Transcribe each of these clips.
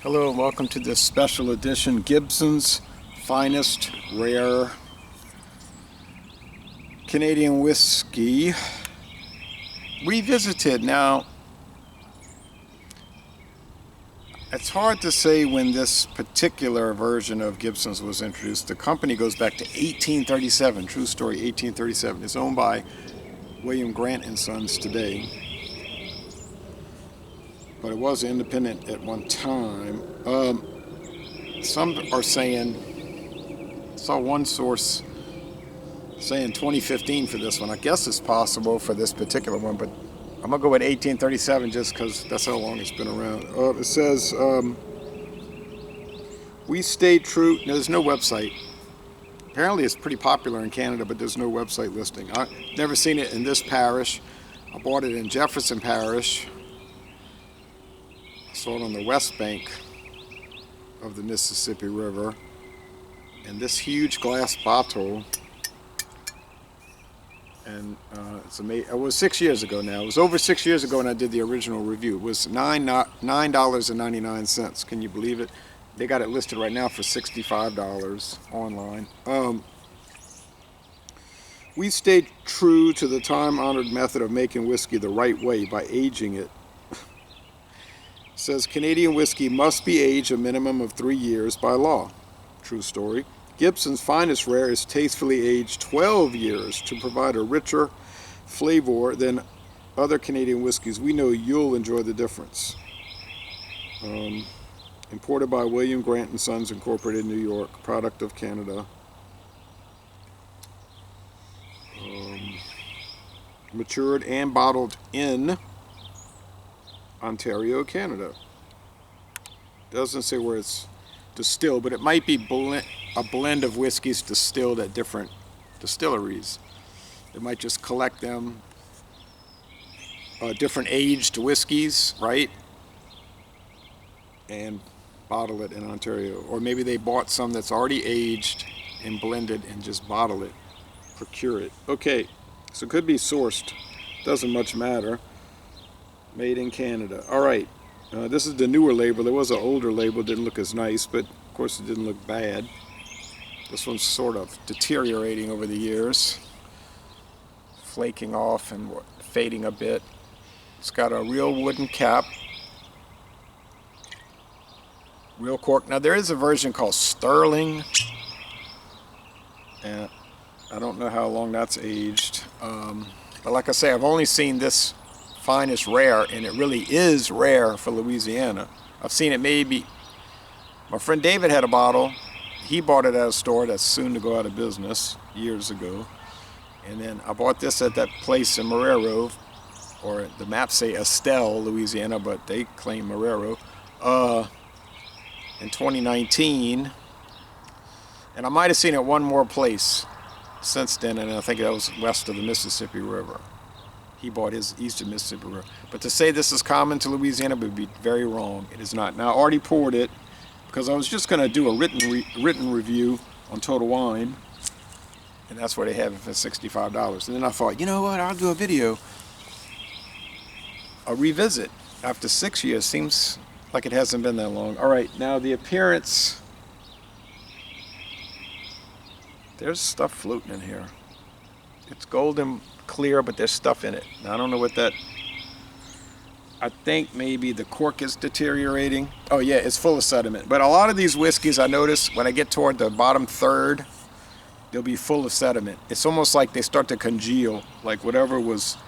Hello and welcome to this special edition Gibson's Finest Rare Canadian Whiskey Revisited. Now, it's hard to say when this particular version of Gibson's was introduced. The company goes back to 1837, true story, 1837. It's owned by William Grant and Sons today, but it was independent at one time. Some are saying, saw one source saying 2015 for this one. I guess it's possible for this particular one, but I'm gonna go with 1837 just because that's how long it's been around. It says we stayed true. No, there's no website. Apparently it's pretty popular in Canada, but there's no website listing. I've never seen it in this parish. I bought it in Jefferson Parish. I saw it on the west bank of the Mississippi River. And this huge glass bottle, and it's amazing. It was 6 years ago now. It was over 6 years ago when I did the original review. It was $9.99. Can you believe it? They got it listed right now for $65 online. We stayed true to the time-honored method of making whiskey the right way by aging it. It says Canadian whiskey must be aged a minimum of 3 years by law. True story. Gibson's Finest Rare is tastefully aged 12 years to provide a richer flavor than other Canadian whiskeys. We know you'll enjoy the difference. Imported by William Grant and Sons Incorporated, New York, product of Canada. Matured and bottled in Ontario, Canada. Doesn't say where it's distilled, but it might be a blend of whiskeys distilled at different distilleries. They might just collect them, different aged whiskeys, right? And bottle it in Ontario. Or maybe they bought some that's already aged and blended and just bottle it, procure it. Okay, so it could be sourced. Doesn't much matter. Made in Canada. All right. This is the newer label. There was an older label. Didn't look as nice, but of course it didn't look bad. This one's sort of deteriorating over the years. Flaking off and fading a bit. It's got a real wooden cap. Real cork. Now there is a version called Sterling. And I don't know how long that's aged. But like I say, I've only seen this Finest Rare, and it really is rare for Louisiana. I've seen it maybe. My friend David had a bottle. He bought it at a store that's soon to go out of business years ago. And then I bought this at that place in Marrero, or the maps say Estelle, Louisiana, but they claim Marrero, in 2019. And I might have seen it one more place since then, and I think that was west of the Mississippi River. He bought his east of Mississippi River. But to say this is common to Louisiana would be very wrong. It is not. Now, I already poured it because I was just going to do a written review on Total Wine, and that's where they have it for $65. And then I thought, you know what? I'll do a video, a revisit after 6 years. Seems like it hasn't been that long. All right, now the appearance. There's stuff floating in here. It's golden clear, but there's stuff in it. Now, I don't know what that. I think maybe the cork is deteriorating. Oh yeah, it's full of sediment. But a lot of these whiskeys, I notice when I get toward the bottom third, they'll be full of sediment. It's almost like they start to congeal, like whatever was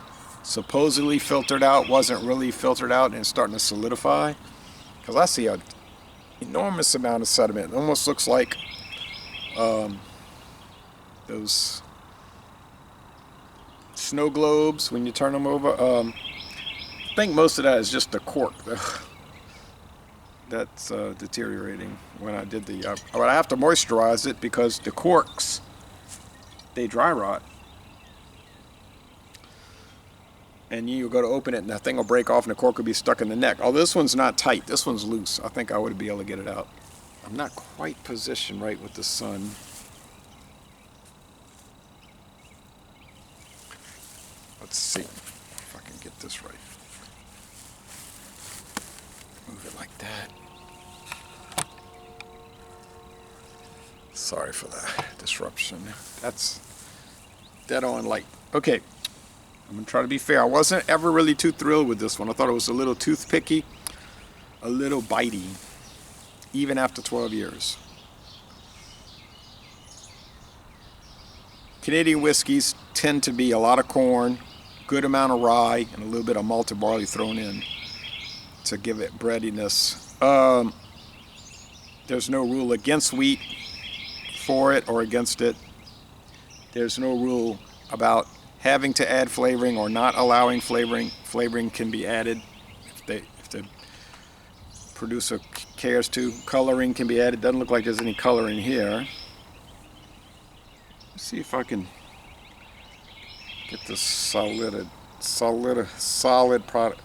supposedly filtered out wasn't really filtered out and it's starting to solidify. Because I see an enormous amount of sediment. It almost looks like those snow globes when you turn them over. I think most of that is just the cork that's deteriorating. When I did the, but I have to moisturize it because the corks, they dry rot, and you go to open it and that thing will break off and the cork will be stuck in the neck. Oh, this one's not tight. This one's loose. I think I would be able to get it out. I'm not quite positioned right with the sun. Let's see if I can get this right. Move it like that. Sorry for the disruption. That's dead on light. Okay, I'm gonna try to be fair. I wasn't ever really too thrilled with this one. I thought it was a little toothpicky, a little bitey, even after 12 years. Canadian whiskeys tend to be a lot of corn, good amount of rye, and a little bit of malted barley thrown in to give it breadiness. There's no rule against wheat for it or against it. There's no rule about having to add flavoring or not allowing flavoring. Flavoring can be added if the producer cares to. Coloring can be added. Doesn't look like there's any color in here. Let's see if I can get this solid product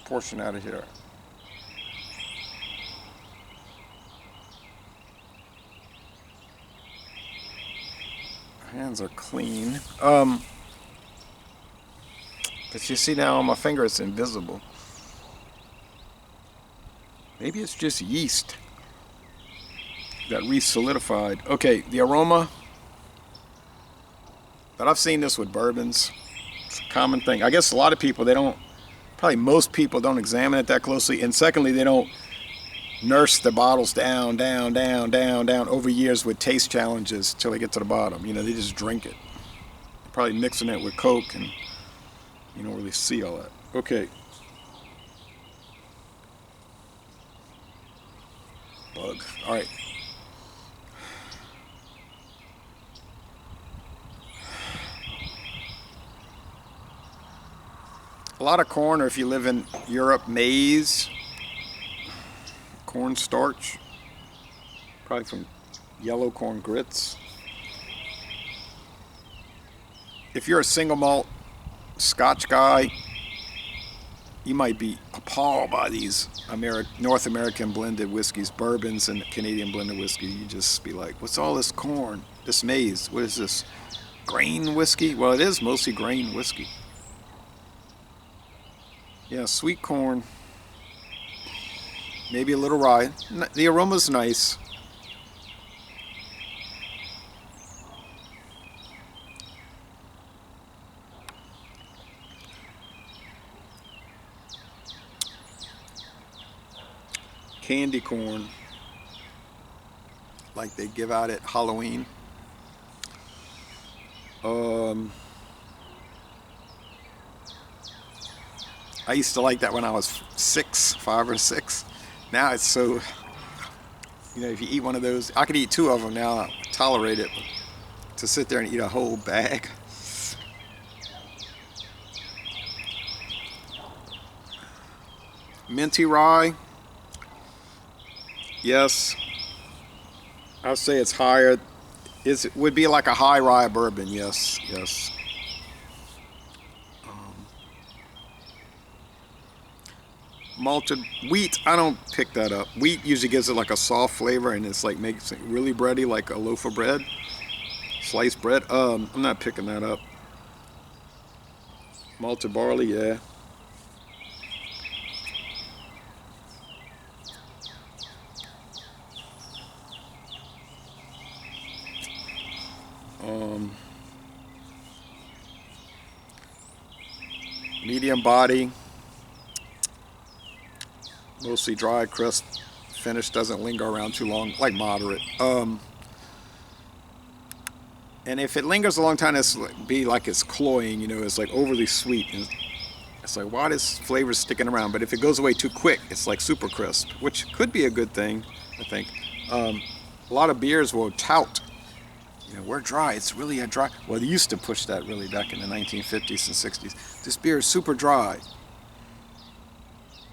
portion out of here. Hands are clean. But you see now on my finger it's invisible. Maybe it's just yeast that re-solidified. Okay, the aroma. But I've seen this with bourbons. It's a common thing. I guess a lot of people, probably most people don't examine it that closely. And secondly, they don't nurse the bottles down over years with taste challenges till they get to the bottom. You know, they just drink it. They're probably mixing it with Coke and you don't really see all that. Okay. Bug. All right. A lot of corn, or if you live in Europe, maize. Cornstarch, probably from yellow corn grits. If you're a single malt Scotch guy, you might be appalled by these North American blended whiskeys, bourbons and Canadian blended whiskey. You just be like, what's all this corn, this maize? What is this? Grain whiskey? Well, it is mostly grain whiskey. Yeah, sweet corn. Maybe a little rye. The aroma's nice. Candy corn, like they give out at Halloween. I used to like that when I was 5 or 6. Now it's so, you know, if you eat one of those, I could eat 2 of them now, I tolerate it. But to sit there and eat a whole bag. Minty rye, yes. I'll say it's higher. It would be like a high rye bourbon, yes. Malted wheat, I don't pick that up. Wheat usually gives it like a soft flavor and it's like makes it really bready, like a loaf of bread, sliced bread. I'm not picking that up. Malted barley, yeah. Medium body. Mostly dry, crisp, finish doesn't linger around too long, like moderate. And if it lingers a long time, it's be like it's cloying, you know, it's like overly sweet. And it's like, why this flavor is sticking around? But if it goes away too quick, it's like super crisp, which could be a good thing, I think. A lot of beers will tout, you know, we're dry, it's really a dry. Well, they used to push that really back in the 1950s and 60s. This beer is super dry.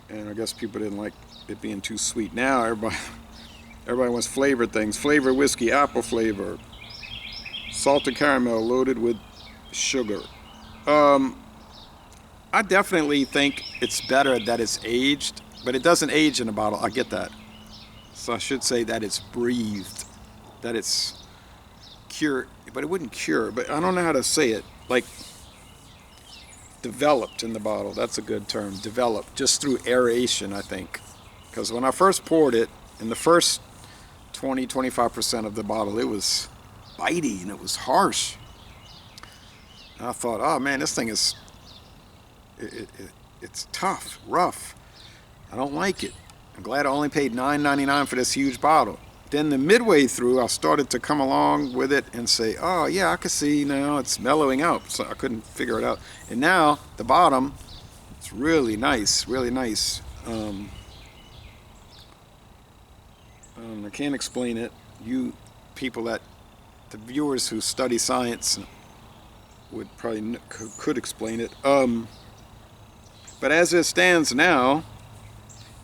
And I guess people didn't like it being too sweet. Now everybody wants flavored things. Flavored whiskey, apple flavor, salted caramel loaded with sugar. I definitely think it's better that it's aged, but it doesn't age in a bottle. I get that. So I should say that it's breathed, that it's cured, but it wouldn't cure. But I don't know how to say it. Like, developed in the bottle. That's a good term. Developed just through aeration, I think. Because when I first poured it, in the first 20-25% of the bottle. It was bitey and it was harsh. And I thought, oh man, this thing is, it's tough, rough. I don't like it. I'm glad I only paid $9.99 for this huge bottle. Then the midway through, I started to come along with it and say, oh yeah, I can see now it's mellowing out. So I couldn't figure it out. And now the bottom, it's really nice, really nice. I can't explain it. You people the viewers who study science would probably could explain it. But as it stands now,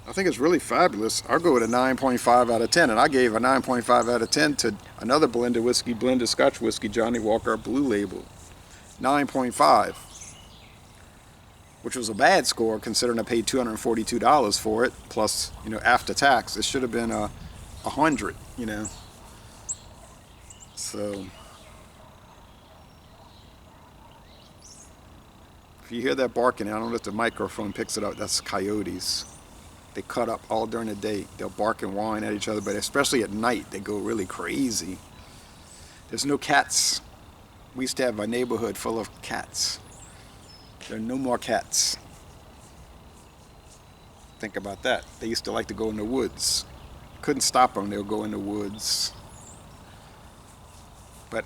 I think it's really fabulous. I'll go with a 9.5 out of 10, and I gave a 9.5 out of 10 to another blended Scotch whiskey, Johnny Walker Blue Label, 9.5, which was a bad score considering I paid $242 for it, plus, you know, after tax. It should have been 100, you know. So if you hear that barking, I don't know if the microphone picks it up. That's coyotes. They cut up all during the day. They'll bark and whine at each other, but especially at night, they go really crazy. There's no cats. We used to have a neighborhood full of cats. There are no more cats. Think about that. They used to like to go in the woods. Couldn't stop them. They'll go in the woods. But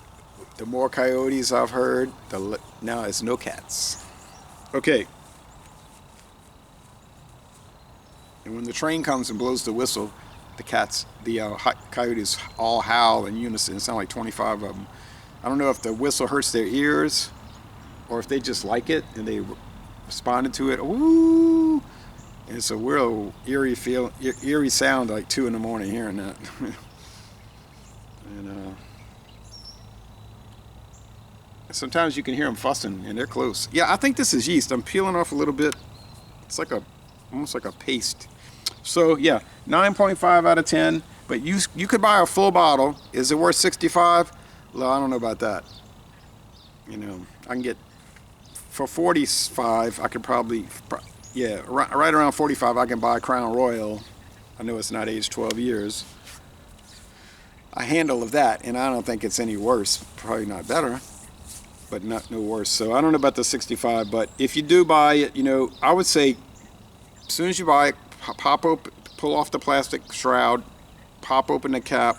the more coyotes I've heard, now it's no cats. Okay. And when the train comes and blows the whistle, the coyotes all howl in unison. It sounds like 25 of them. I don't know if the whistle hurts their ears or if they just like it and they responded to it. Ooh! And it's a real eerie sound, like 2 in the morning hearing that. And sometimes you can hear them fussing and they're close. Yeah, I think this is yeast. I'm peeling off a little bit. It's like almost like a paste. So yeah, 9.5 out of 10. But you could buy a full bottle. Is it worth 65? Well, I don't know about that. You know, I can get for 45. I could probably, yeah, right around 45. I can buy Crown Royal. I know it's not aged 12 years. A handle of that, and I don't think it's any worse. Probably not better, but no worse. So I don't know about the 65. But if you do buy it, you know, I would say as soon as you buy it, pop open, pull off the plastic shroud, pop open the cap,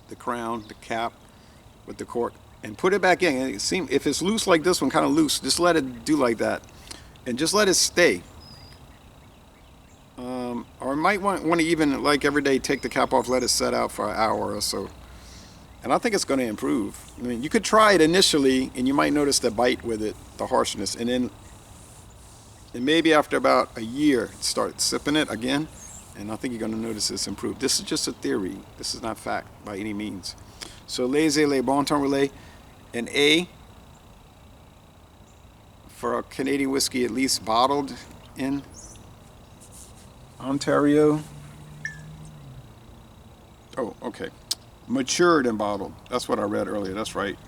the crown, the cap with the cork, and put it back in. And if it's loose like this one, kind of loose, just let it do like that, and just let it stay. Or you might want to even, like every day, take the cap off, let it set out for an hour or so. And I think it's going to improve. I mean, you could try it initially, and you might notice the bite with it, the harshness, and maybe after about a year, start sipping it again, and I think you're going to notice this improve. This is just a theory. This is not fact by any means. So, laissez-les bon temps relais, an A for a Canadian whiskey, at least bottled in Ontario. Oh, okay. Matured and bottled. That's what I read earlier. That's right.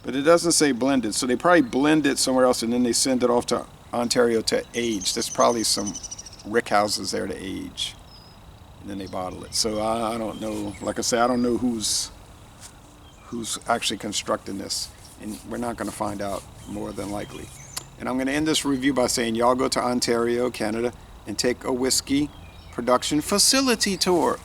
But it doesn't say blended, so they probably blend it somewhere else and then they send it off to Ontario to age. There's probably some rick houses there to age, and then they bottle it. So I don't know. Like I say, I don't know who's actually constructing this, and we're not going to find out more than likely. And I'm going to end this review by saying y'all go to Ontario, Canada, and take a whiskey production facility tour.